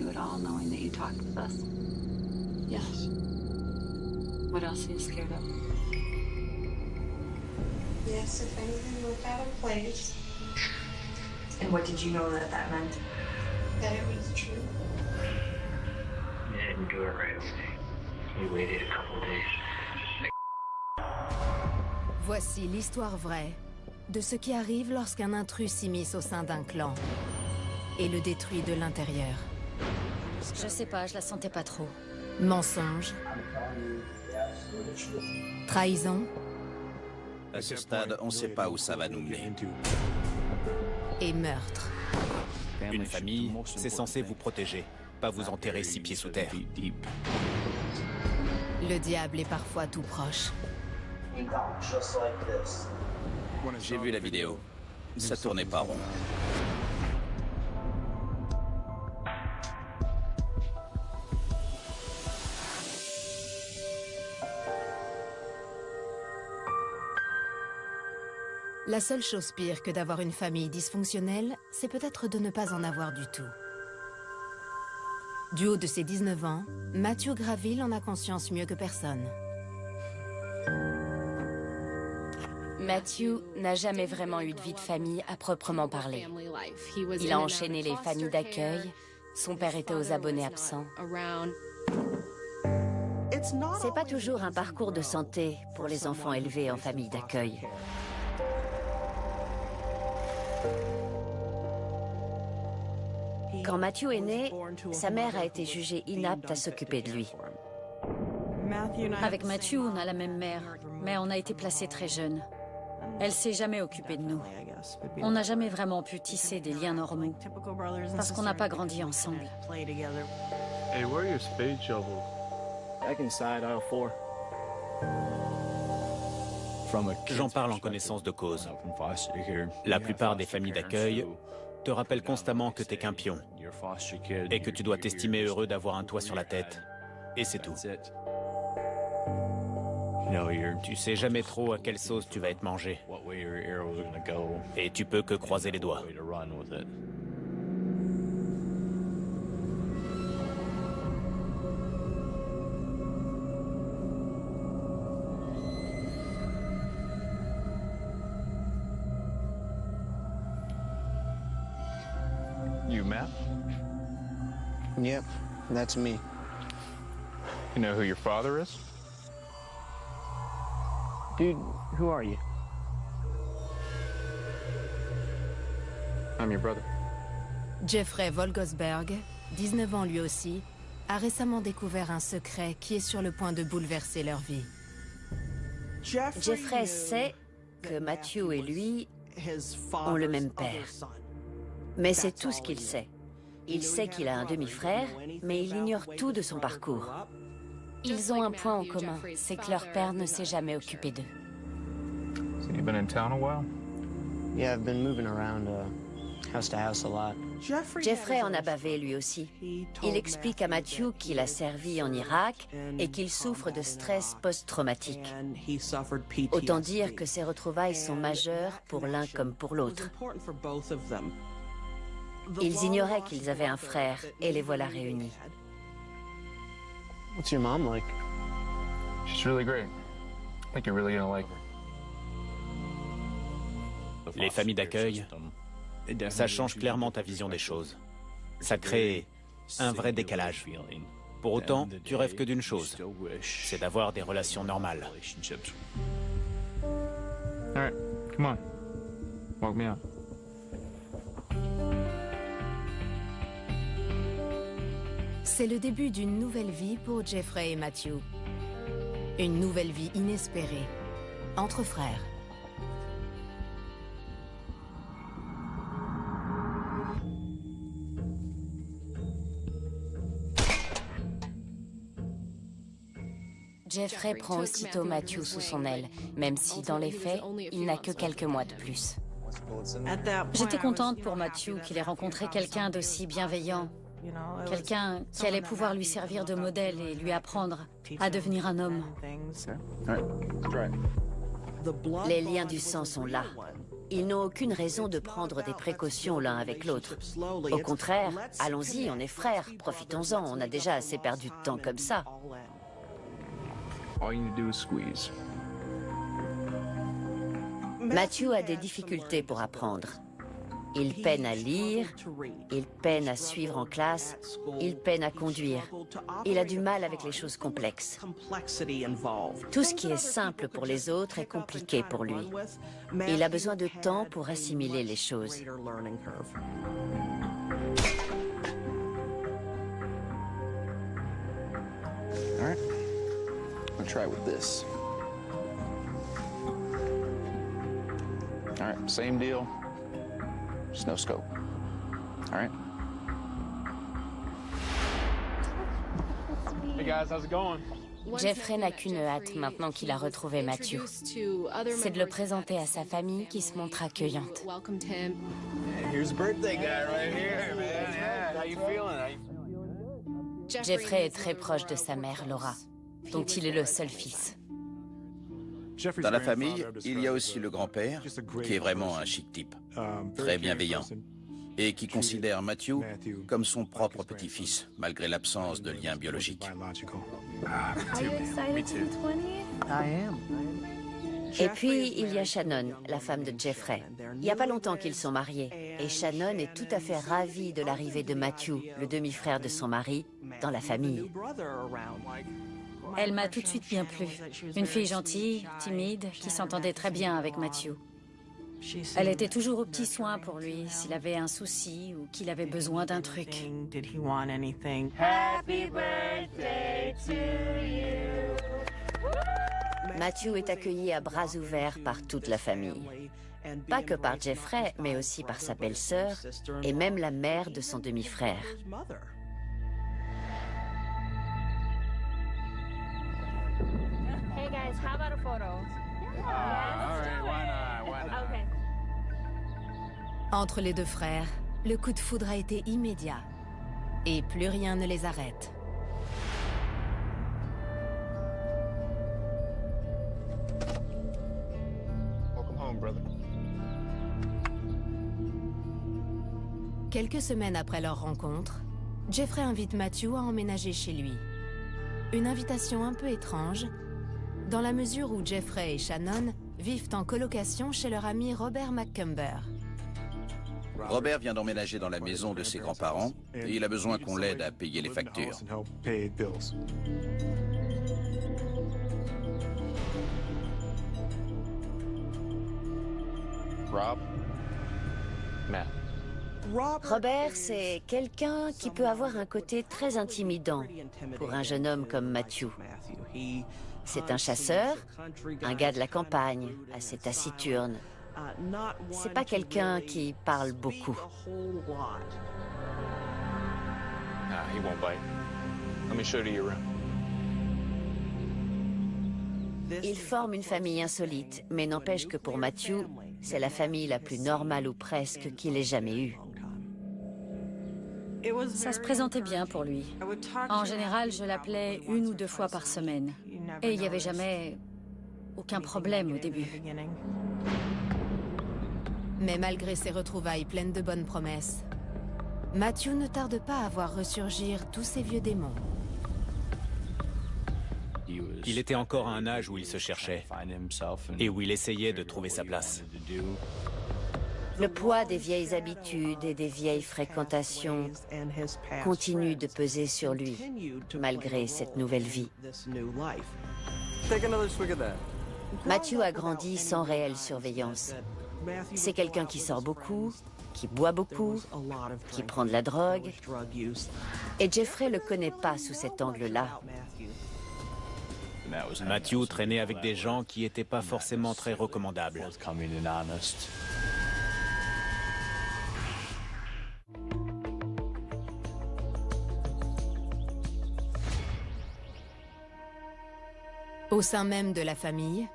at all, knowing that you talked with us? Yes. What else are you scared of? Yes, if anything looked out of place, And what did you know that meant? that it was true. We didn't do it right away. We waited a couple of days. Voici l'histoire vraie de ce qui arrive lorsqu'un intrus s'immisce au sein d'un clan et le détruit de l'intérieur. Je sais pas, je la sentais pas trop. Mensonge, trahison À ce stade, on ne sait pas où ça va nous mener. et meurtre. Une famille, c'est censé vous protéger, pas vous enterrer 6 pieds sous terre. Le diable est parfois tout proche. J'ai vu la vidéo. Ça tournait pas rond. La seule chose pire que d'avoir une famille dysfonctionnelle, c'est peut-être de ne pas en avoir du tout. Du haut de ses 19 ans, Matthew Graville en a conscience mieux que personne. Matthew n'a jamais vraiment eu de vie de famille à proprement parler. Il a enchaîné les familles d'accueil, son père était aux abonnés absents. C'est pas toujours un parcours de santé pour les enfants élevés en famille d'accueil. Quand Matthew est né, sa mère a été jugée inapte à s'occuper de lui. Avec Matthew, on a la même mère, mais on a été placés très jeunes. Elle s'est jamais occupée de nous. On n'a jamais vraiment pu tisser des liens normaux, parce qu'on n'a pas grandi ensemble. Hey, where are your spade shovels? Back inside aisle 4. J'en parle en connaissance de cause. La plupart des familles d'accueil te rappellent constamment que t'es qu'un pion et que tu dois t'estimer heureux d'avoir un toit sur la tête. Et c'est tout. Tu sais jamais trop à quelle sauce tu vas être mangé. Et tu peux que croiser les doigts. You Matt? Yep, that's me. You know who your father is? Dude, who are you? I'm your brother. Jeffrey Volgosberg, 19 ans lui aussi, a récemment découvert un secret qui est sur le point de bouleverser leur vie. Jeffrey sait que Matthew et lui ont le même père. Mais c'est tout ce qu'il sait. Il sait qu'il a un demi-frère, mais il ignore tout de son parcours. Ils ont un point en commun, c'est que leur père ne s'est jamais occupé d'eux. So you've been in town a while? Yeah, I've been moving around house to house a lot. Jeffrey en a bavé lui aussi. Il explique à Matthew qu'il a servi en Irak et qu'il souffre de stress post-traumatique. Autant dire que ces retrouvailles sont majeures pour l'un comme pour l'autre. Ils ignoraient qu'ils avaient un frère et les voilà réunis. What's your mom like? She's really great. I think you're really gonna like her. Les familles d'accueil, ça change clairement ta vision des choses. Ça crée un vrai décalage. Pour autant, tu rêves que d'une chose, c'est d'avoir des relations normales. All right, come on. Walk me out. C'est le début d'une nouvelle vie pour Jeffrey et Matthew. Une nouvelle vie inespérée, entre frères. Jeffrey prend aussitôt Matthew sous son aile, même si dans les faits, il n'a que quelques mois de plus. J'étais contente pour Matthew qu'il ait rencontré quelqu'un d'aussi bienveillant. Quelqu'un qui allait pouvoir lui servir de modèle et lui apprendre à devenir un homme. Les liens du sang sont là. Ils n'ont aucune raison de prendre des précautions l'un avec l'autre. Au contraire, allons-y, on est frères, profitons-en, on a déjà assez perdu de temps comme ça. Matthew a des difficultés pour apprendre. Il peine à lire, il peine à suivre en classe, il peine à conduire. Il a du mal avec les choses complexes. Tout ce qui est simple pour les autres est compliqué pour lui. Il a besoin de temps pour assimiler les choses. All right. I'll try with this. All right, same deal. Just no scope. All right. Hey guys, how's it going? Jeffrey n'a qu'une hâte maintenant qu'il a retrouvé Matthew. C'est de le présenter à sa famille qui se montre accueillante. Here's birthday guy right here, man. Yeah, how you feeling? Jeffrey est très proche de sa mère, Laura, dont il est le seul fils. Dans la famille, il y a aussi le grand-père, qui est vraiment un chic type, très bienveillant, et qui considère Matthew comme son propre petit-fils, malgré l'absence de lien biologique. Et puis, il y a Shannon, la femme de Jeffrey. Il n'y a pas longtemps qu'ils sont mariés, et Shannon est tout à fait ravie de l'arrivée de Matthew, le demi-frère de son mari, dans la famille. Elle m'a tout de suite bien plu. Une fille gentille, timide, qui s'entendait très bien avec Matthew. Elle était toujours aux petits soins pour lui, s'il avait un souci ou qu'il avait besoin d'un truc. Happy birthday to you. Matthew est accueilli à bras ouverts par toute la famille. Pas que par Jeffrey, mais aussi par sa belle-sœur et même la mère de son demi-frère. Hey guys, how about a photo? All right, why not? Okay. Entre les deux frères, le coup de foudre a été immédiat. Et plus rien ne les arrête. Welcome home, brother. Quelques semaines après leur rencontre, Jeffrey invite Matthew à emménager chez lui. Une invitation un peu étrange, dans la mesure où Jeffrey et Shannon vivent en colocation chez leur ami Robert McCumber. Robert vient d'emménager dans la maison de ses grands-parents et il a besoin qu'on l'aide à payer les factures. Rob? Matt. Robert, c'est quelqu'un qui peut avoir un côté très intimidant pour un jeune homme comme Matthew. C'est un chasseur, un gars de la campagne, assez taciturne. C'est pas quelqu'un qui parle beaucoup. Nah, he won't bite. Let me show you around. Ils forment une famille insolite, mais n'empêche que pour Matthew, c'est la famille la plus normale ou presque qu'il ait jamais eue. Ça se présentait bien pour lui. En général, je l'appelais 1 ou 2 fois par semaine. Et il n'y avait jamais aucun problème au début. Mais malgré ces retrouvailles pleines de bonnes promesses, Matthew ne tarde pas à voir ressurgir tous ces vieux démons. Il était encore à un âge où il se cherchait et où il essayait de trouver sa place. Le poids des vieilles habitudes et des vieilles fréquentations continue de peser sur lui, malgré cette nouvelle vie. Matthew a grandi sans réelle surveillance. C'est quelqu'un qui sort beaucoup, qui boit beaucoup, qui prend de la drogue. Et Jeffrey le connaît pas sous cet angle-là. Matthew traînait avec des gens qui n'étaient pas forcément très recommandables. Au sein même de la famille,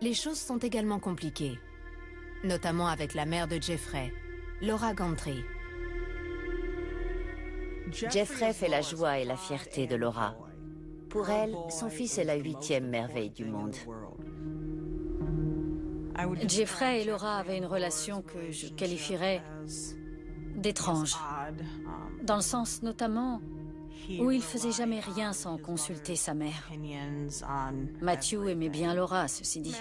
les choses sont également compliquées, notamment avec la mère de Jeffrey, Laura Gantry. Jeffrey fait la joie et la fierté de Laura. Pour elle, son fils est la 8e merveille du monde. Jeffrey et Laura avaient une relation que je qualifierais d'étrange. Dans le sens notamment où il faisait jamais rien sans consulter sa mère. Matthew aimait bien Laura, ceci dit.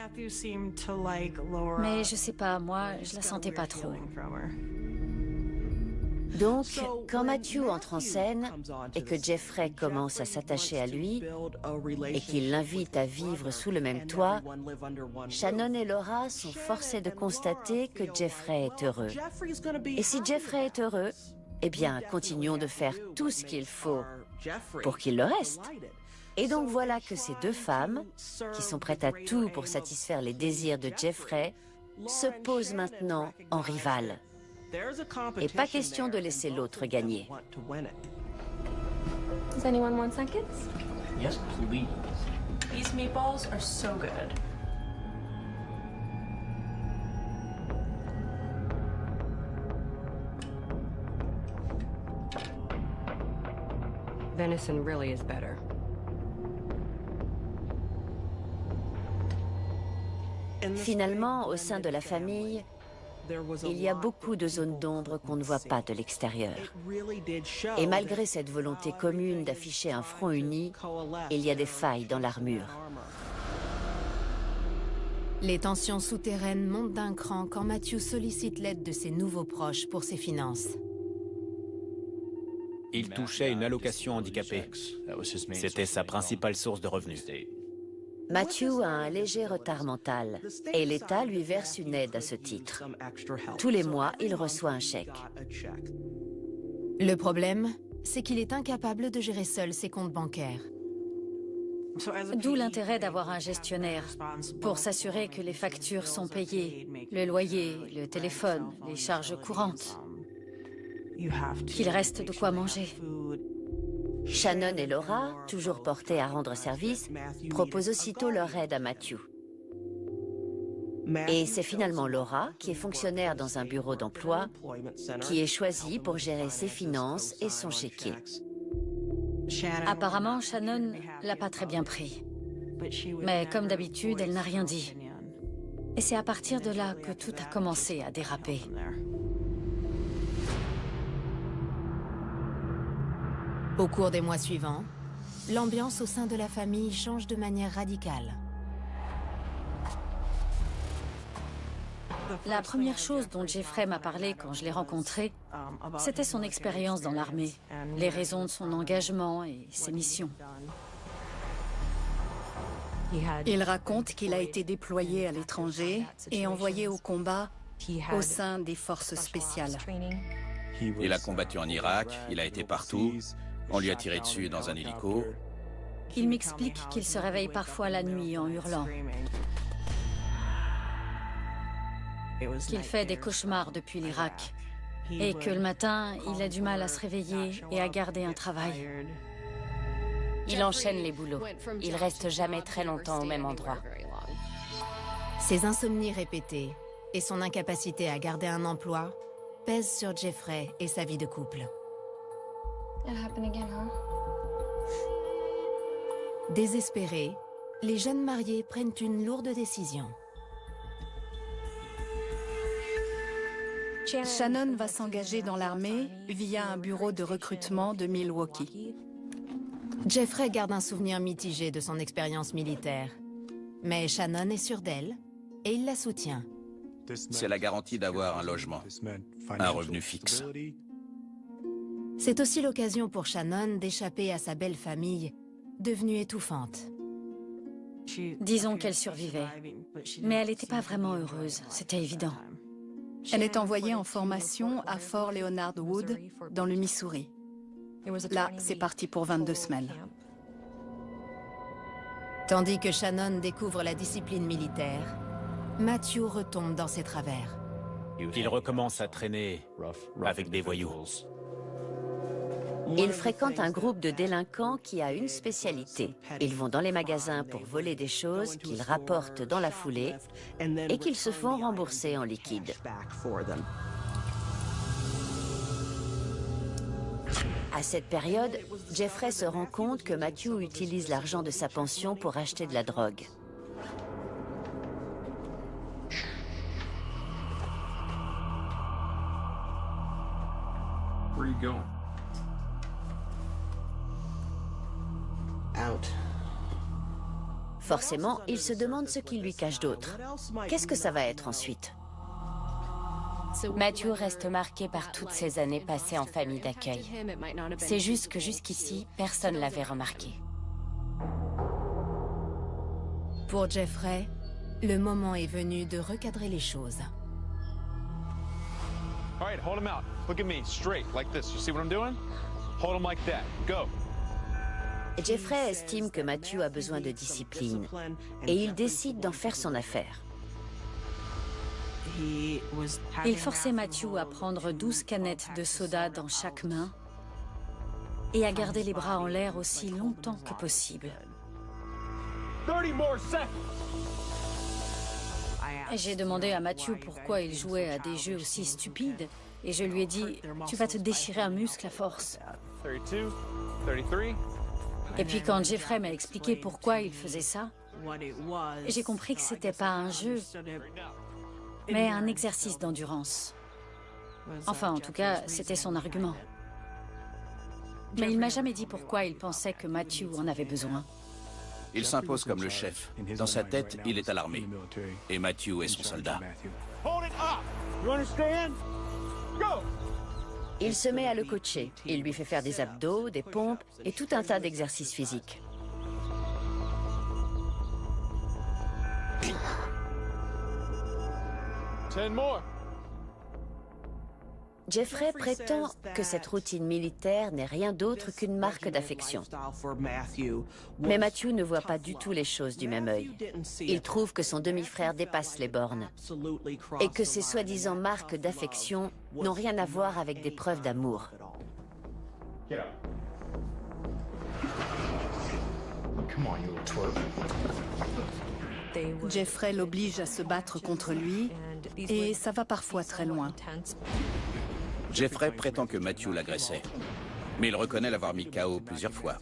Mais je sais pas, moi, je la sentais pas trop. Donc, quand Matthew entre en scène et que Jeffrey commence à s'attacher à lui et qu'il l'invite à vivre sous le même toit, Shannon et Laura sont forcés de constater que Jeffrey est heureux. Et si Jeffrey est heureux, eh bien, continuons de faire tout ce qu'il faut pour qu'il le reste. Et donc voilà que ces deux femmes, qui sont prêtes à tout pour satisfaire les désirs de Jeffrey, se posent maintenant en rivales. Et pas question de laisser l'autre gagner. Does anyone want seconds? Yes, please. These meatballs are so good. Venison really is better. Finalement, au sein de la famille, il y a beaucoup de zones d'ombre qu'on ne voit pas de l'extérieur. Et malgré cette volonté commune d'afficher un front uni, il y a des failles dans l'armure. Les tensions souterraines montent d'un cran quand Matthew sollicite l'aide de ses nouveaux proches pour ses finances. Il touchait une allocation handicapée. C'était sa principale source de revenus. Matthew a un léger retard mental et l'État lui verse une aide à ce titre. Tous les mois, il reçoit un chèque. Le problème, c'est qu'il est incapable de gérer seul ses comptes bancaires. D'où l'intérêt d'avoir un gestionnaire pour s'assurer que les factures sont payées, le loyer, le téléphone, les charges courantes, qu'il reste de quoi manger. Shannon et Laura, toujours portées à rendre service, proposent aussitôt leur aide à Matthew. Et c'est finalement Laura, qui est fonctionnaire dans un bureau d'emploi, qui est choisie pour gérer ses finances et son chéquier. Apparemment, Shannon l'a pas très bien pris. Mais comme d'habitude, elle n'a rien dit. Et c'est à partir de là que tout a commencé à déraper. Au cours des mois suivants, l'ambiance au sein de la famille change de manière radicale. La première chose dont Jeffrey m'a parlé quand je l'ai rencontré, c'était son expérience dans l'armée, les raisons de son engagement et ses missions. Il raconte qu'il a été déployé à l'étranger et envoyé au combat au sein des forces spéciales. Il a combattu en Irak, il a été partout. On lui a tiré dessus dans un hélico. Il m'explique qu'il se réveille parfois la nuit en hurlant. Qu'il fait des cauchemars depuis l'Irak. Et que le matin, il a du mal à se réveiller et à garder un travail. Il enchaîne les boulots. Il reste jamais très longtemps au même endroit. Ses insomnies répétées et son incapacité à garder un emploi pèsent sur Jeffrey et sa vie de couple. Désespérés, les jeunes mariés prennent une lourde décision. Shannon va s'engager dans l'armée via un bureau de recrutement de Milwaukee. Jeffrey garde un souvenir mitigé de son expérience militaire. Mais Shannon est sûre d'elle et il la soutient. C'est la garantie d'avoir un logement, un revenu fixe. C'est aussi l'occasion pour Shannon d'échapper à sa belle famille, devenue étouffante. Disons qu'elle survivait, mais elle n'était pas vraiment heureuse, c'était évident. Elle est envoyée en formation à Fort Leonard Wood, dans le Missouri. Là, c'est parti pour 22 semaines. Tandis que Shannon découvre la discipline militaire, Matthew retombe dans ses travers. Il recommence à traîner avec des voyous. Il fréquente un groupe de délinquants qui a une spécialité. Ils vont dans les magasins pour voler des choses qu'ils rapportent dans la foulée et qu'ils se font rembourser en liquide. À cette période, Jeffrey se rend compte que Matthew utilise l'argent de sa pension pour acheter de la drogue. Where are you going? Out. Forcément, il se demande ce qu'il lui cache d'autre. Qu'est-ce que ça va être ensuite? Matthew reste marqué par toutes ces années passées en famille d'accueil. C'est juste que jusqu'ici, personne l'avait remarqué. Pour Jeffrey, le moment est venu de recadrer les choses. All right, hold him out. Look at me, straight, like this. You see what I'm doing? Hold him like that. Go. Jeffrey estime que Matthew a besoin de discipline et il décide d'en faire son affaire. Il forçait Matthew à prendre 12 canettes de soda dans chaque main et à garder les bras en l'air aussi longtemps que possible. 30 more seconds. J'ai demandé à Matthew pourquoi il jouait à des jeux aussi stupides et je lui ai dit « Tu vas te déchirer un muscle à force ». 32, 33. Et puis quand Jeffrey m'a expliqué pourquoi il faisait ça, j'ai compris que c'était pas un jeu, mais un exercice d'endurance. Enfin, en tout cas, c'était son argument. Mais il m'a jamais dit pourquoi il pensait que Matthew en avait besoin. Il s'impose comme le chef. Dans sa tête, il est à l'armée. Et Matthew est son soldat. Hold it up. You understand? Go. Il se met à le coacher. Il lui fait faire des abdos, des pompes et tout un tas d'exercices physiques. Jeffrey prétend que cette routine militaire n'est rien d'autre qu'une marque d'affection. Mais Matthew ne voit pas du tout les choses du même œil. Il trouve que son demi-frère dépasse les bornes et que ces soi-disant marques d'affection n'ont rien à voir avec des preuves d'amour. Jeffrey l'oblige à se battre contre lui et ça va parfois très loin. Jeffrey prétend que Matthew l'agressait, mais il reconnaît l'avoir mis KO plusieurs fois.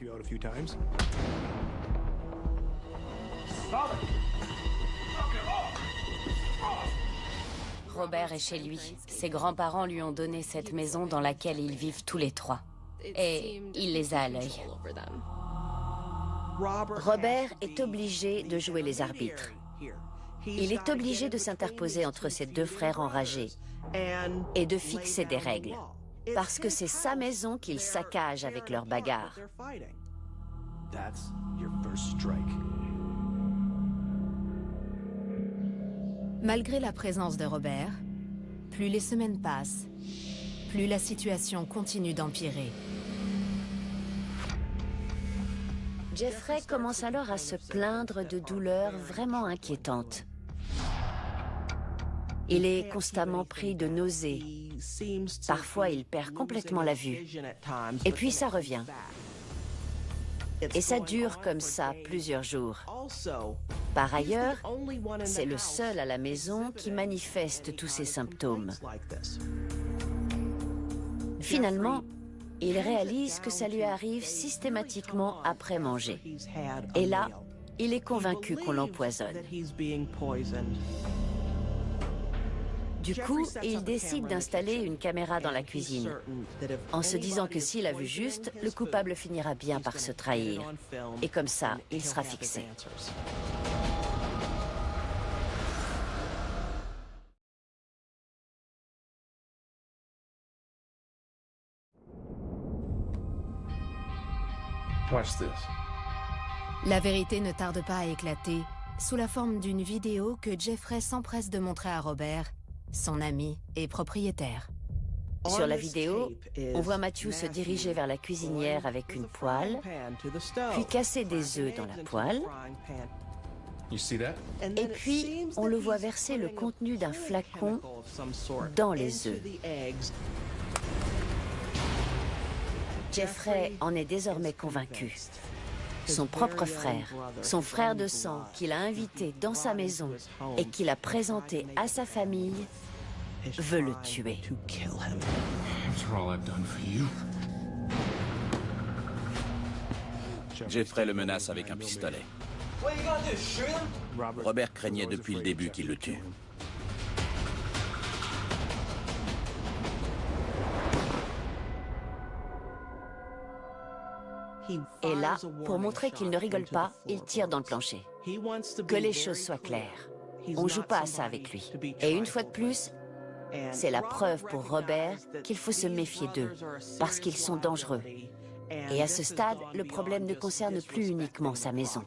Robert est chez lui. Ses grands-parents lui ont donné cette maison dans laquelle ils vivent tous les trois. Et il les a à l'œil. Robert est obligé de jouer les arbitres. Il est obligé de s'interposer entre ses deux frères enragés et de fixer des règles, parce que c'est sa maison qu'ils saccagent avec leurs bagarres. Malgré la présence de Robert, plus les semaines passent, plus la situation continue d'empirer. Jeffrey commence alors à se plaindre de douleurs vraiment inquiétantes. Il est constamment pris de nausées. Parfois, il perd complètement la vue. Et puis, ça revient. Et ça dure comme ça plusieurs jours. Par ailleurs, c'est le seul à la maison qui manifeste tous ces symptômes. Finalement, il réalise que ça lui arrive systématiquement après manger. Et là, il est convaincu qu'on l'empoisonne. Du coup, il décide d'installer une caméra dans la cuisine, en se disant que s'il a vu juste, le coupable finira bien par se trahir. Et comme ça, il sera fixé. Watch this. La vérité ne tarde pas à éclater sous la forme d'une vidéo que Jeffrey s'empresse de montrer à Robert, son ami et propriétaire. Sur la vidéo, on voit Matthew se diriger vers la cuisinière avec une poêle, puis casser des œufs dans la poêle, et puis on le voit verser le contenu d'un flacon dans les œufs. Jeffrey en est désormais convaincu. Son propre frère, son frère de sang qu'il a invité dans sa maison et qu'il a présenté à sa famille, veut le tuer. Jeffrey le menace avec un pistolet. Robert craignait depuis le début qu'il le tue. Et là, pour montrer qu'il ne rigole pas, il tire dans le plancher. Que les choses soient claires. On ne joue pas à ça avec lui. Et une fois de plus, c'est la preuve pour Robert qu'il faut se méfier d'eux, parce qu'ils sont dangereux. Et à ce stade, le problème ne concerne plus uniquement sa maison.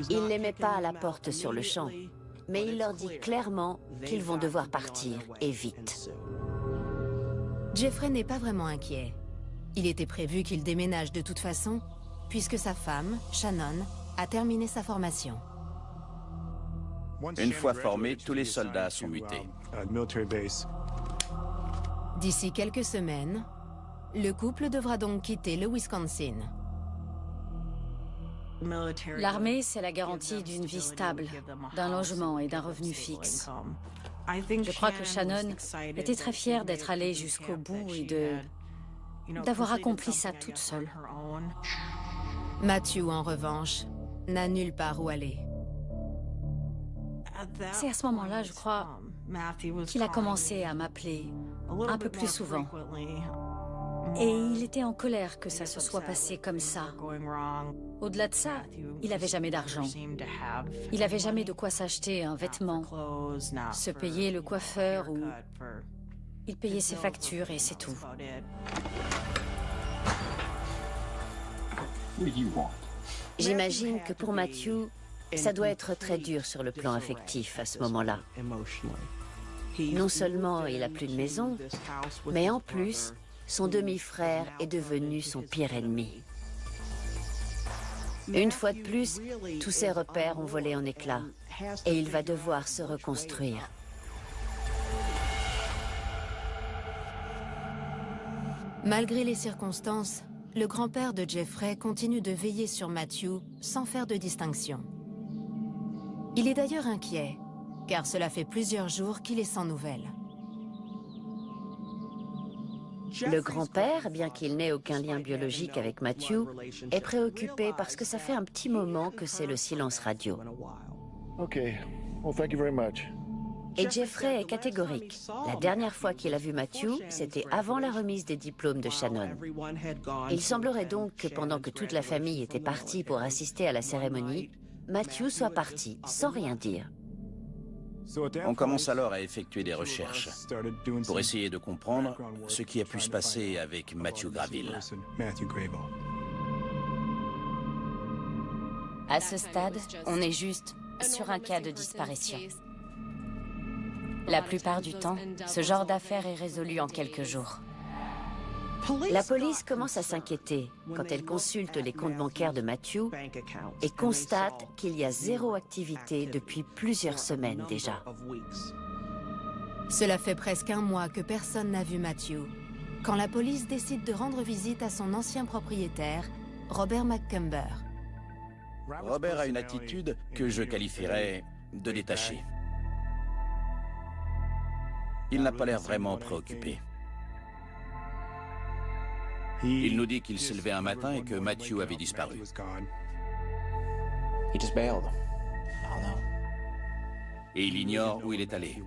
Il ne les met pas à la porte sur le champ, mais il leur dit clairement qu'ils vont devoir partir, et vite. Jeffrey n'est pas vraiment inquiet. Il était prévu qu'il déménage de toute façon, puisque sa femme, Shannon, a terminé sa formation. Une fois formés, tous les soldats sont mutés. D'ici quelques semaines, le couple devra donc quitter le Wisconsin. L'armée, c'est la garantie d'une vie stable, d'un logement et d'un revenu fixe. Je crois que Shannon était très fière d'être allée jusqu'au bout et d'avoir accompli ça toute seule. Matthew, en revanche, n'a nulle part où aller. C'est à ce moment-là, je crois, qu'il a commencé à m'appeler un peu plus souvent. Et il était en colère que ça se soit passé comme ça. Au-delà de ça, il n'avait jamais d'argent. Il n'avait jamais de quoi s'acheter un vêtement, se payer le coiffeur ou... Il payait ses factures et c'est tout. J'imagine que pour Matthew, ça doit être très dur sur le plan affectif à ce moment-là. Non seulement il n'a plus de maison, mais en plus, son demi-frère est devenu son pire ennemi. Une fois de plus, tous ses repères ont volé en éclats et il va devoir se reconstruire. Malgré les circonstances, le grand-père de Jeffrey continue de veiller sur Matthew sans faire de distinction. Il est d'ailleurs inquiet, car cela fait plusieurs jours qu'il est sans nouvelles. Le grand-père, bien qu'il n'ait aucun lien biologique avec Matthew, est préoccupé parce que ça fait un petit moment que c'est le silence radio. Et Jeffrey est catégorique. La dernière fois qu'il a vu Matthew, c'était avant la remise des diplômes de Shannon. Il semblerait donc que pendant que toute la famille était partie pour assister à la cérémonie, Matthew soit parti, sans rien dire. On commence alors à effectuer des recherches pour essayer de comprendre ce qui a pu se passer avec Matthew Graville. À ce stade, on est juste sur un cas de disparition. La plupart du temps, ce genre d'affaire est résolu en quelques jours. La police commence à s'inquiéter quand elle consulte les comptes bancaires de Matthew et constate qu'il y a zéro activité depuis plusieurs semaines déjà. Cela fait presque un mois que personne n'a vu Matthew, quand la police décide de rendre visite à son ancien propriétaire, Robert McCumber. Robert a une attitude que je qualifierais de détachée. Il n'a pas l'air vraiment préoccupé. Il nous dit qu'il s'est levé un matin et que Matthew avait disparu. Et il ignore où il est allé.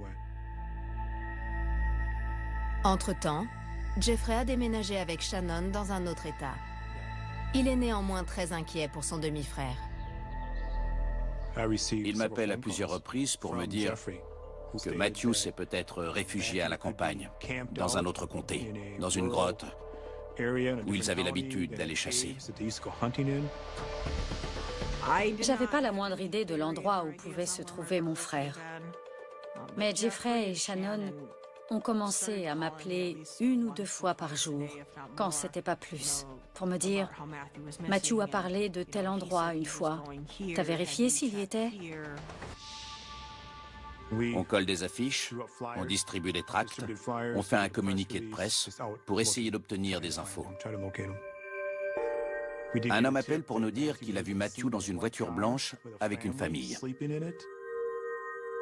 Entre-temps, Jeffrey a déménagé avec Shannon dans un autre état. Il est néanmoins très inquiet pour son demi-frère. Il m'appelle à plusieurs reprises pour me dire que Matthew s'est peut-être réfugié à la campagne, dans un autre comté, dans une grotte, où ils avaient l'habitude d'aller chasser. J'avais pas la moindre idée de l'endroit où pouvait se trouver mon frère. Mais Jeffrey et Shannon ont commencé à m'appeler 1 ou 2 fois par jour, quand c'était pas plus, pour me dire « Matthew a parlé de tel endroit une fois. T'as vérifié s'il y était ?» On colle des affiches, on distribue des tracts, on fait un communiqué de presse pour essayer d'obtenir des infos. Un homme appelle pour nous dire qu'il a vu Matthew dans une voiture blanche avec une famille.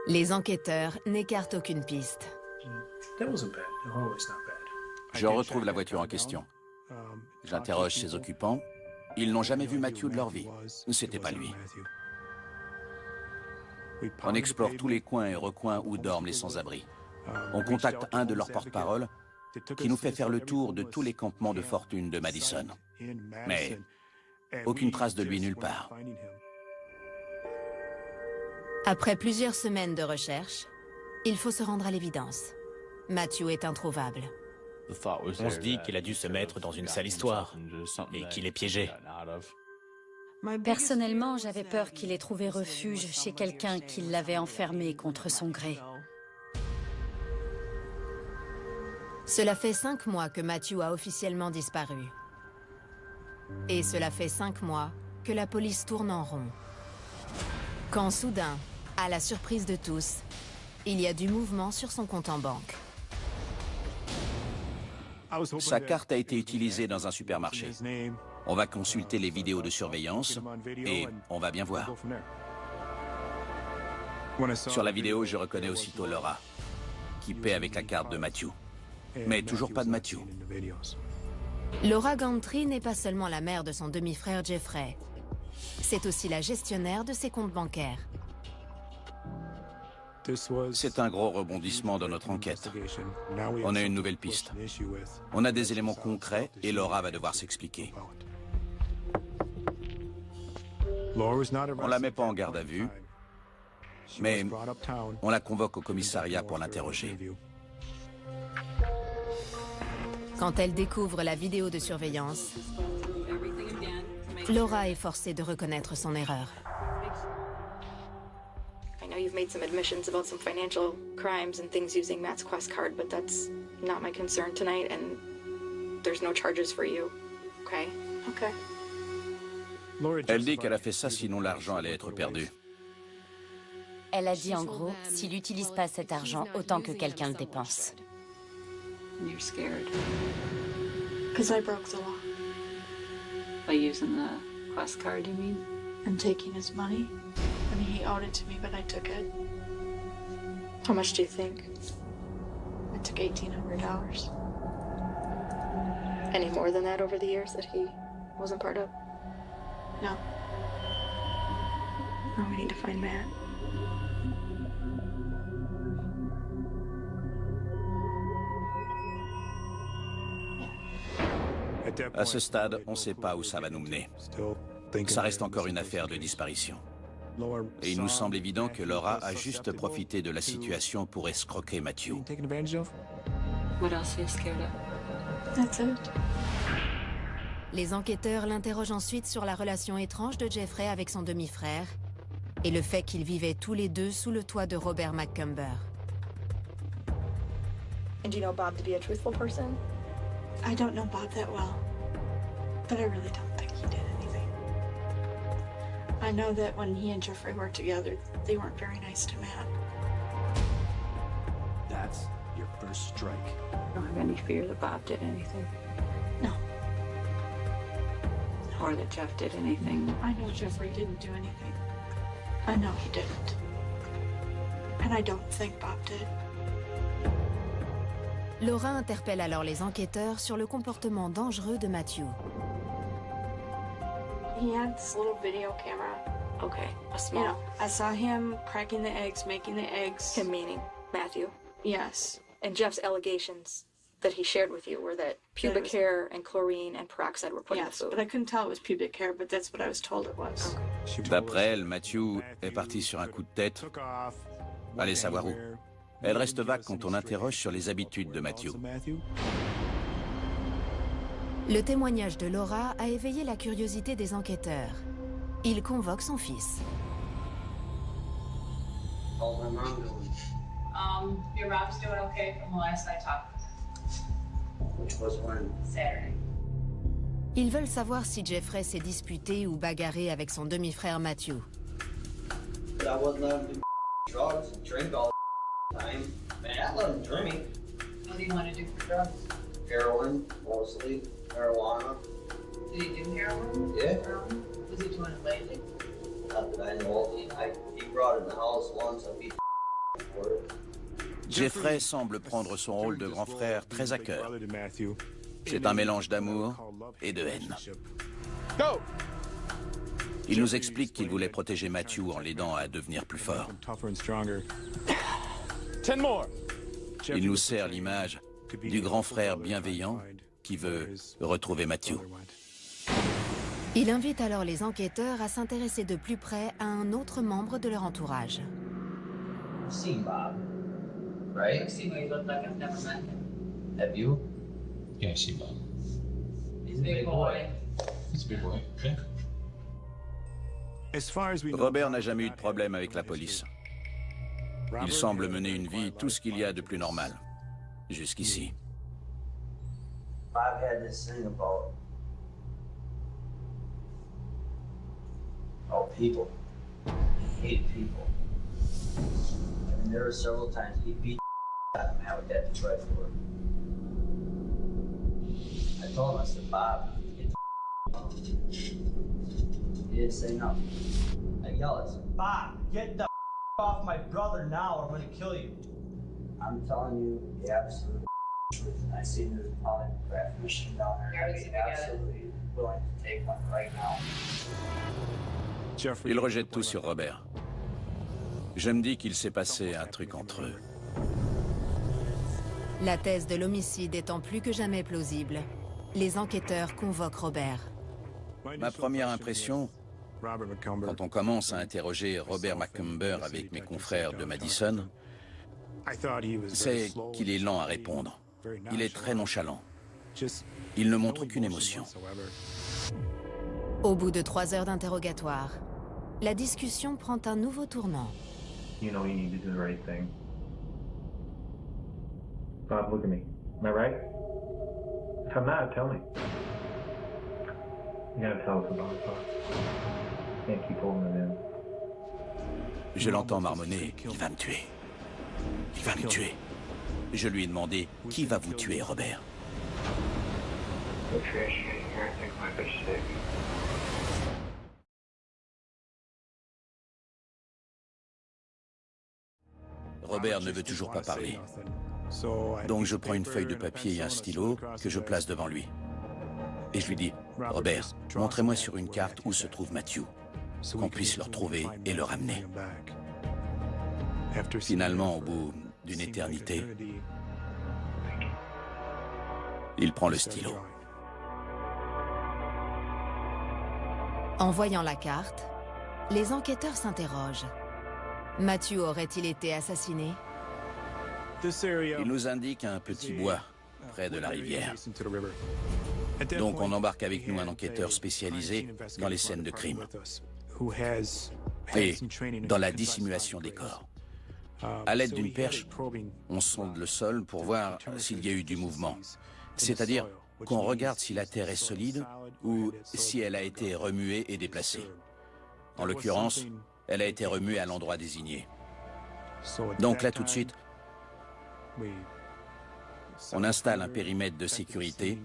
Les enquêteurs n'écartent aucune piste. Je retrouve la voiture en question. J'interroge ses occupants. Ils n'ont jamais vu Matthew de leur vie. C'était pas lui. On explore tous les coins et recoins où dorment les sans-abri. On contacte un de leurs porte-parole qui nous fait faire le tour de tous les campements de fortune de Madison. Mais aucune trace de lui nulle part. Après plusieurs semaines de recherche, il faut se rendre à l'évidence. Matthew est introuvable. On se dit qu'il a dû se mettre dans une sale histoire et qu'il est piégé. Personnellement, j'avais peur qu'il ait trouvé refuge chez quelqu'un qui l'avait enfermé contre son gré. Cela fait 5 mois que Matthew a officiellement disparu. Et cela fait 5 mois que la police tourne en rond. Quand soudain, à la surprise de tous, il y a du mouvement sur son compte en banque. Sa carte a été utilisée dans un supermarché. On va consulter les vidéos de surveillance et on va bien voir. Sur la vidéo, je reconnais aussitôt Laura, qui paie avec la carte de Matthew. Mais toujours pas de Matthew. Laura Gantry n'est pas seulement la mère de son demi-frère Jeffrey. C'est aussi la gestionnaire de ses comptes bancaires. C'est un gros rebondissement dans notre enquête. On a une nouvelle piste. On a des éléments concrets et Laura va devoir s'expliquer. On la met pas en garde à vue, mais on la convoque au commissariat pour l'interroger. Quand elle découvre la vidéo de surveillance, Laura est forcée de reconnaître son erreur. I know you've made some admissions about some financial crimes and things using Matt's Quest card, but that's not my concern tonight, and there's no charges for you. Okay? Okay. Elle dit qu'elle a fait ça sinon l'argent allait être perdu. Elle a dit en gros, s'il n'utilise pas cet argent, autant que quelqu'un le dépense. You're scared. Because I broke the law. By using the Quest card, you mean? And taking his money. I mean, he owed it to me, but I took it. How much do you think? I took $1,800. Any more than that over the years that he wasn't part of? No. Now we need to find Matt. À ce stade, on ne sait pas où ça va nous mener. Ça reste encore une affaire de disparition. Et il nous semble évident que Laura a juste profité de la situation pour escroquer Matthew. What else are you scared of? That's it. Les enquêteurs l'interrogent ensuite sur la relation étrange de Jeffrey avec son demi-frère et le fait qu'ils vivaient tous les deux sous le toit de Robert McCumber. And do you know Bob to be a truthful person? I don't know Bob that well, but I really don't think he did anything. I know that when he and Jeffrey worked together, they weren't very nice to Matt. That's your first strike. I don't have any fear that Bob did anything. No. Or that Jeff did anything. I know Jeffrey didn't do anything. I know he didn't. And I don't think Bob did. Laura interpelle alors les enquêteurs sur le comportement dangereux de Matthew. He had this little video camera. Okay, a small. You know, I saw him cracking the eggs, making the eggs. Him meaning Matthew? Yes. And Jeff's allegations that he shared with you were that pubic hair and chlorine and peroxide were put in the food. But I couldn't tell it was pubic hair, but that's what I was told it was. Okay. D'après elle, Matthew est parti sur un coup de tête. Allez savoir où. Elle reste vague quand on interroge sur les habitudes de Matthew. Le témoignage de Laura a éveillé la curiosité des enquêteurs. Il convoque son fils. Your mom's doing okay from the last I talked with her. Which was when? Saturday. Ils veulent savoir si Jeffrey s'est disputé ou bagarré avec son demi-frère Matthew. But I wasn't letting him do drugs and drink all the time. Man, I let him drink. What do you want to do for drugs? Heroin, mostly. Marijuana. Did he do heroin? Yeah. Heroin? Was he doing it lately? Not that I know of. He brought it in the house once. I beat for it. Jeffrey semble prendre son rôle de grand frère très à cœur. C'est un mélange d'amour et de haine. Il nous explique qu'il voulait protéger Matthew en l'aidant à devenir plus fort. 10 more. Il nous sert l'image du grand frère bienveillant qui veut retrouver Matthew. Il invite alors les enquêteurs à s'intéresser de plus près à un autre membre de leur entourage. You've seen Bob, right? I've seen what he looked like. I've never met him. Have you? Yeah, I see Bob. He's a big boy. He's a big boy. Okay. Robert n'a jamais eu de problème avec la police. Il semble mener une vie tout ce qu'il y a de plus normal, jusqu'ici. Bob had this thing about people. He hated people. I mean, there were several times he beat the out of him. How would that be right for him? I told him, I said, Bob, get the out. He didn't say nothing. I yelled, I said, Bob, get the off my brother now or I'm gonna kill you. I'm telling you the absolute truth. I see there's a polygraph machine down there. I'd be absolutely willing to take one right now. Il rejette tout sur Robert. Je me dis qu'il s'est passé un truc entre eux. La thèse de l'homicide étant plus que jamais plausible, les enquêteurs convoquent Robert. Ma première impression, quand on commence à interroger Robert Macomber avec mes confrères de Madison, c'est qu'il est lent à répondre. Il est très nonchalant. Il ne montre aucune émotion. Au bout de 3 heures d'interrogatoire, la discussion prend un nouveau tournant. You know you need to do the right thing. Bob, look at me. Am I right? If I'm not, tell me. You gotta tell us about it, Bob. Can't keep holding it in. Je l'entends marmonner. Il va me tuer. Il va me tuer. Je lui ai demandé, qui va vous tuer, Robert? Robert ne veut toujours pas parler. Donc je prends une feuille de papier et un stylo que je place devant lui. Et je lui dis, Robert, montrez-moi sur une carte où se trouve Matthew, qu'on puisse le retrouver et le ramener. Finalement, au bout d'une éternité, il prend le stylo. En voyant la carte, les enquêteurs s'interrogent. Matthew aurait-il été assassiné? Il nous indique un petit bois près de la rivière. Donc on embarque avec nous un enquêteur spécialisé dans les scènes de crime et dans la dissimulation des corps. À l'aide d'une perche, on sonde le sol pour voir s'il y a eu du mouvement. C'est-à-dire qu'on regarde si la terre est solide ou si elle a été remuée et déplacée. En l'occurrence, elle a été remuée à l'endroit désigné. Donc là, tout de suite, on installe un périmètre de sécurité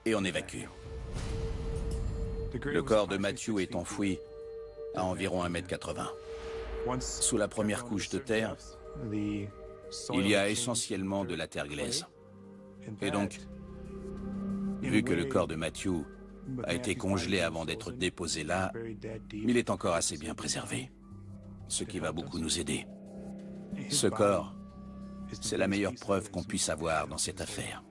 et on évacue. Le corps de Matthew est enfoui à environ 1,80 m. Sous la première couche de terre, il y a essentiellement de la terre glaise. Et donc, vu que le corps de Matthew a été congelé avant d'être déposé là, il est encore assez bien préservé, ce qui va beaucoup nous aider. Ce corps, c'est la meilleure preuve qu'on puisse avoir dans cette affaire.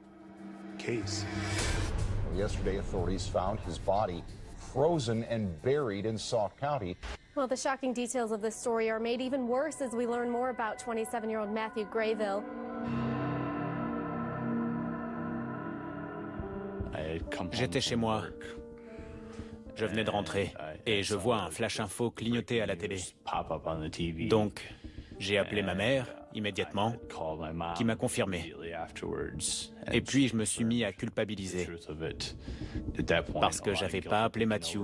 Yesterday, authorities found his body frozen and buried in Sauk County. Well, the shocking details of this story are made even worse as we learn more about 27-year-old Matthew Grayville. J'étais chez moi. Je venais de rentrer et je vois un flash info clignoter à la télé. Donc, j'ai appelé ma mère immédiatement, qui m'a confirmé. Et puis, je me suis mis à culpabiliser parce que j'avais pas appelé Matthew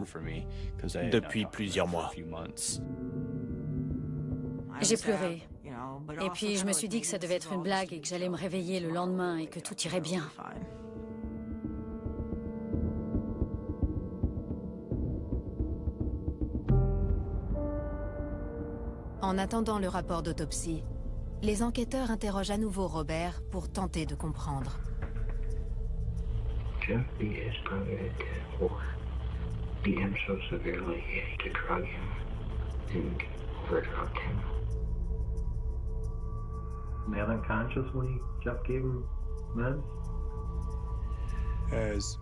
depuis plusieurs mois. J'ai pleuré. Et puis, je me suis dit que ça devait être une blague et que j'allais me réveiller le lendemain et que tout irait bien. En attendant le rapport d'autopsie, les enquêteurs interrogent à nouveau Robert pour tenter de comprendre. Jeff beat his brother to death or beat him so severely he had to drug him and overdrugged him. mad unconscious when Jeff gave him meds?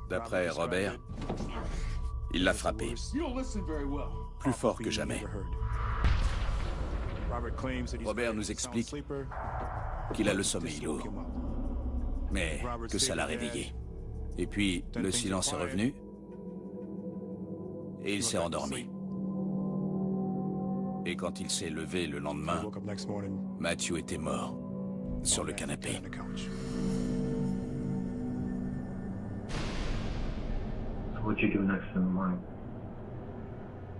D'après Robert, il l'a frappé. Plus fort que jamais. Robert nous explique qu'il a le sommeil lourd, mais que ça l'a réveillé. Et puis, le silence est revenu, et il s'est endormi. Et quand il s'est levé le lendemain, Matthew était mort, sur le canapé. So what'd you do next in the morning?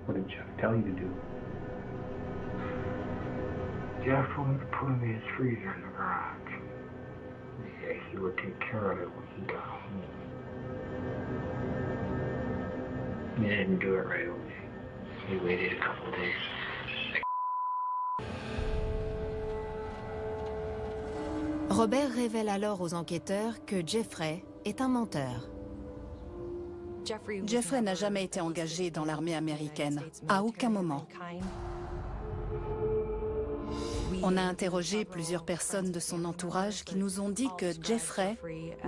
What did Jeff tell you to do? Jeff told me to put him in his freezer in the garage. Yeah, he would take care of it when he got home. He didn't do it right away. He waited a couple days. Robert révèle alors aux enquêteurs que Jeffrey est un menteur. Jeffrey n'a jamais été engagé dans l'armée américaine, à aucun moment. On a interrogé plusieurs personnes de son entourage qui nous ont dit que Jeffrey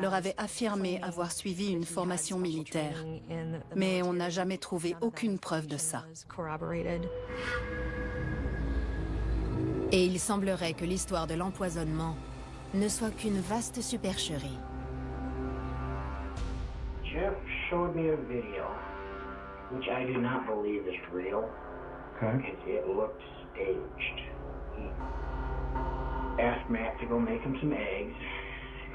leur avait affirmé avoir suivi une formation militaire. Mais on n'a jamais trouvé aucune preuve de ça. Et il semblerait que l'histoire de l'empoisonnement ne soit qu'une vaste supercherie. Jeff showed me a video, which I do not believe is real. Okay. It looked staged. He asked Matt to go make him some eggs,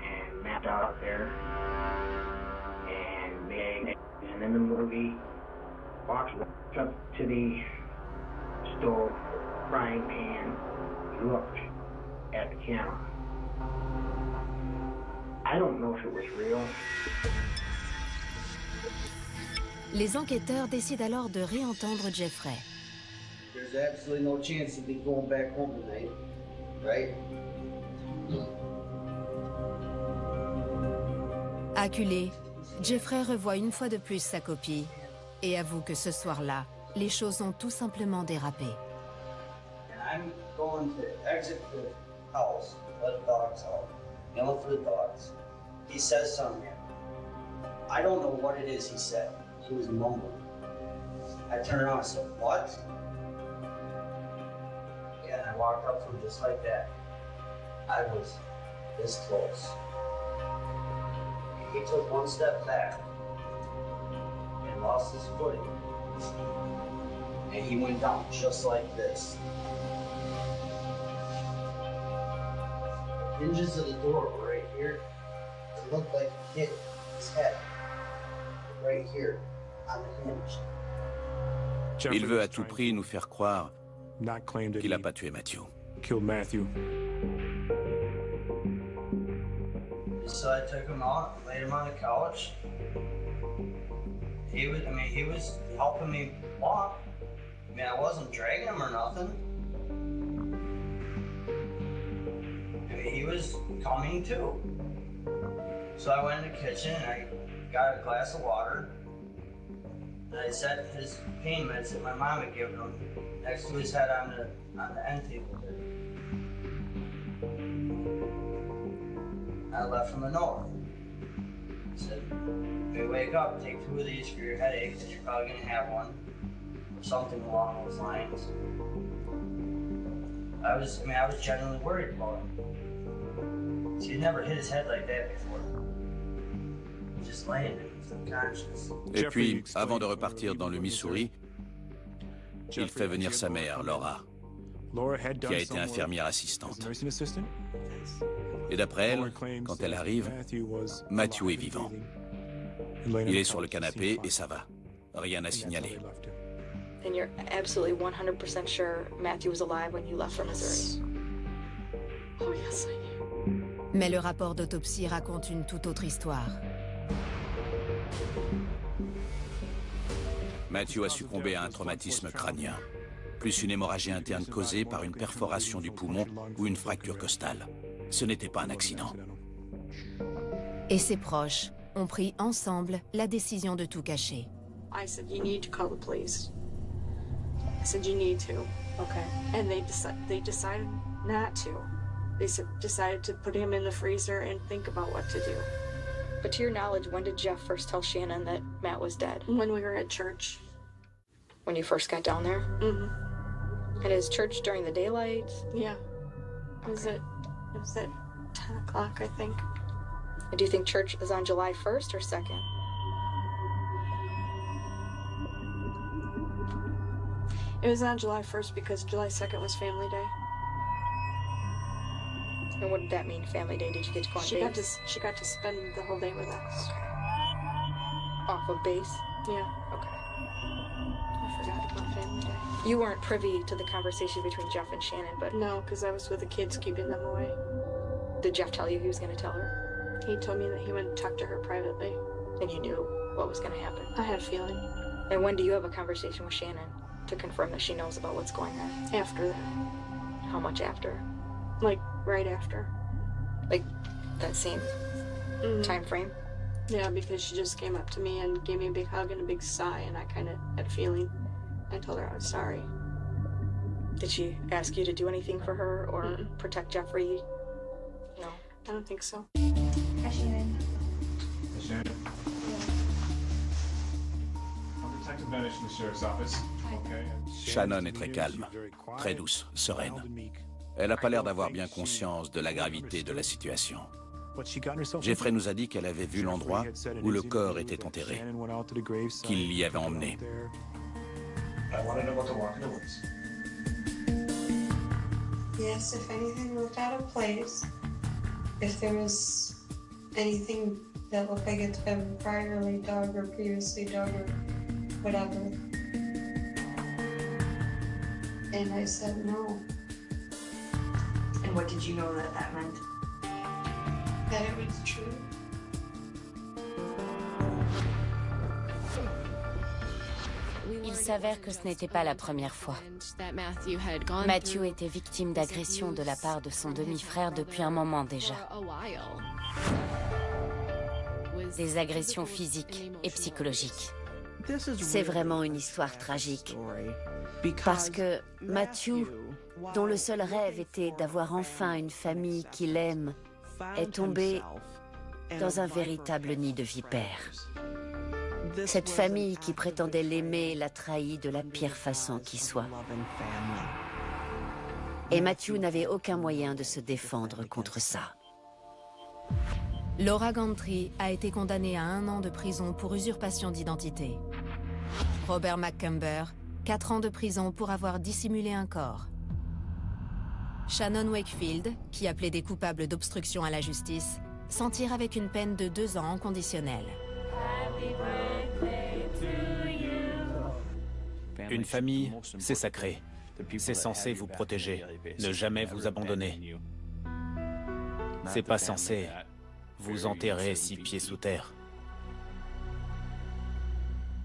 and Matt out there and made eggs. And in the movie, Fox walked up to the stove, frying pan, looked at the camera. I don't know if it was real. Les enquêteurs décident alors de réentendre Jeffrey. There's absolutely no chance of me going back home tonight, right? Acculé, Jeffrey revoit une fois de plus sa copie et avoue que ce soir-là, les choses ont tout simplement dérapé. And I'm going to exit the house, let the dogs out, yell for the dogs. He says something. I don't know what it is he said. He was mumbling. I turned around and said, "What?" Yeah, and I walked up to him just like that. I was this close. He took one step back and lost his footing. And he went down just like this. The hinges of the door were right here. It looked like he hit his head right here on the hinge. Il veut à tout prix nous faire croire qu'il n'a pas tué Matthew. So I took him out, laid him on the couch. He was helping me walk. I mean, I wasn't dragging him or nothing. I mean, he was coming to. So I went in the kitchen and I got a glass of water. And I set his pain meds that my mom had given him next to his head on the end table. I left him a note. I said, when you wake up, take 2 of these for your headache, because you're probably going to have one, or something along those lines. I was genuinely worried about him. He'd never hit his head like that before. He just laying there, he was unconscious. Et puis, avant de repartir dans le Missouri, il fait venir sa mère, Laura, qui a été infirmière assistante. Et d'après elle, quand elle arrive, Matthew est vivant. Il est sur le canapé et ça va. Rien à signaler. And you're absolutely 100% sure Matthew was alive when you left for Missouri? Oh yes, I knew. Mais le rapport d'autopsie raconte une toute autre histoire. Matthew a succombé à un traumatisme crânien, plus une hémorragie interne causée par une perforation du poumon ou une fracture costale. Ce n'était pas un accident. Et ses proches ont pris ensemble la décision de tout cacher. I said, you need to call the police. I said, you need to. Okay. And they decided not to. they decided to put him in the freezer and think about what to do. But to your knowledge, when did Jeff first tell Shannon that Matt was dead? When we were at church. When you first got down there? Mm-hmm. And is church during the daylight? Yeah. It was at 10 o'clock, I think. And do you think church is on July 1st or 2nd? It was on July 1st because July 2nd was Family Day. And what did that mean, Family Day? Did you get to go on base? She got to spend the whole day with us. Off of base? Yeah. Okay. I forgot about Family Day. You weren't privy to the conversation between Jeff and Shannon, but... No, because I was with the kids keeping them away. Did Jeff tell you he was going to tell her? He told me that he went and talked to her privately. And you knew what was going to happen? I had a feeling. And when do you have a conversation with Shannon to confirm that she knows about what's going on? After that. How much after? Like, right after. Like, that same time frame? Yeah, because she just came up to me and gave me a big hug and a big sigh, and I kind of had a feeling. I told her I was sorry. Did she ask you to do anything for her or protect Jeffrey? No. I don't think so. Hi, Shannon. Hey, Shannon. I'm Detective Benish from the Sheriff's Office. Okay. Shannon est très calme, très douce, sereine. Elle n'a pas l'air d'avoir bien conscience de la gravité de la situation. Jeffrey nous a dit qu'elle avait vu l'endroit où le corps était enterré, qu'il l'y avait emmené. Yes, if anything looked out of place, if there was anything that looked like it's been priorly dug or previously dug or whatever. And I said no. And what did you know that meant? That it was true. Il s'avère que ce n'était pas la première fois. Matthew était victime d'agressions de la part de son demi-frère depuis un moment déjà. Des agressions physiques et psychologiques. C'est vraiment une histoire tragique. Parce que Matthew, dont le seul rêve était d'avoir enfin une famille qu'il aime, est tombé dans un véritable nid de vipères. Cette famille qui prétendait l'aimer l'a trahi de la pire façon qui soit. Et Matthew n'avait aucun moyen de se défendre contre ça. Laura Gantry a été condamnée à 1 an de prison pour usurpation d'identité. Robert McCumber, 4 ans de prison pour avoir dissimulé un corps. Shannon Wakefield, qui a plaidé coupable d'obstruction à la justice, s'en tire avec une peine de 2 ans en conditionnel. Une famille, c'est sacré. C'est censé vous protéger, ne jamais vous abandonner. C'est pas censé vous enterrer 6 pieds sous terre.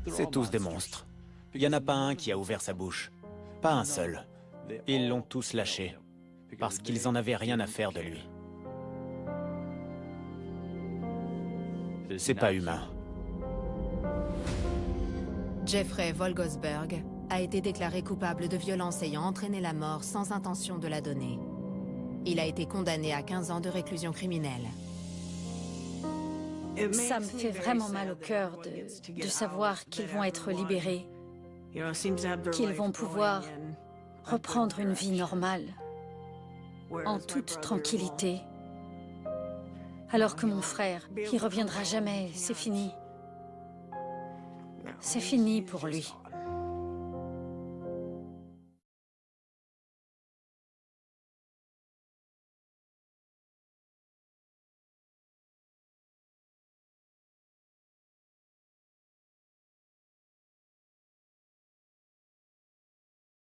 C'est tous des monstres. Il n'y en a pas un qui a ouvert sa bouche. Pas un seul. Ils l'ont tous lâché, parce qu'ils en avaient rien à faire de lui. C'est pas humain. Jeffrey Volgosberg a été déclaré coupable de violence ayant entraîné la mort sans intention de la donner. Il a été condamné à 15 ans de réclusion criminelle. Ça me fait vraiment mal au cœur de savoir qu'ils vont être libérés, qu'ils vont pouvoir reprendre une vie normale, en toute tranquillité. Alors que mon frère, il reviendra jamais, c'est fini. C'est fini pour lui.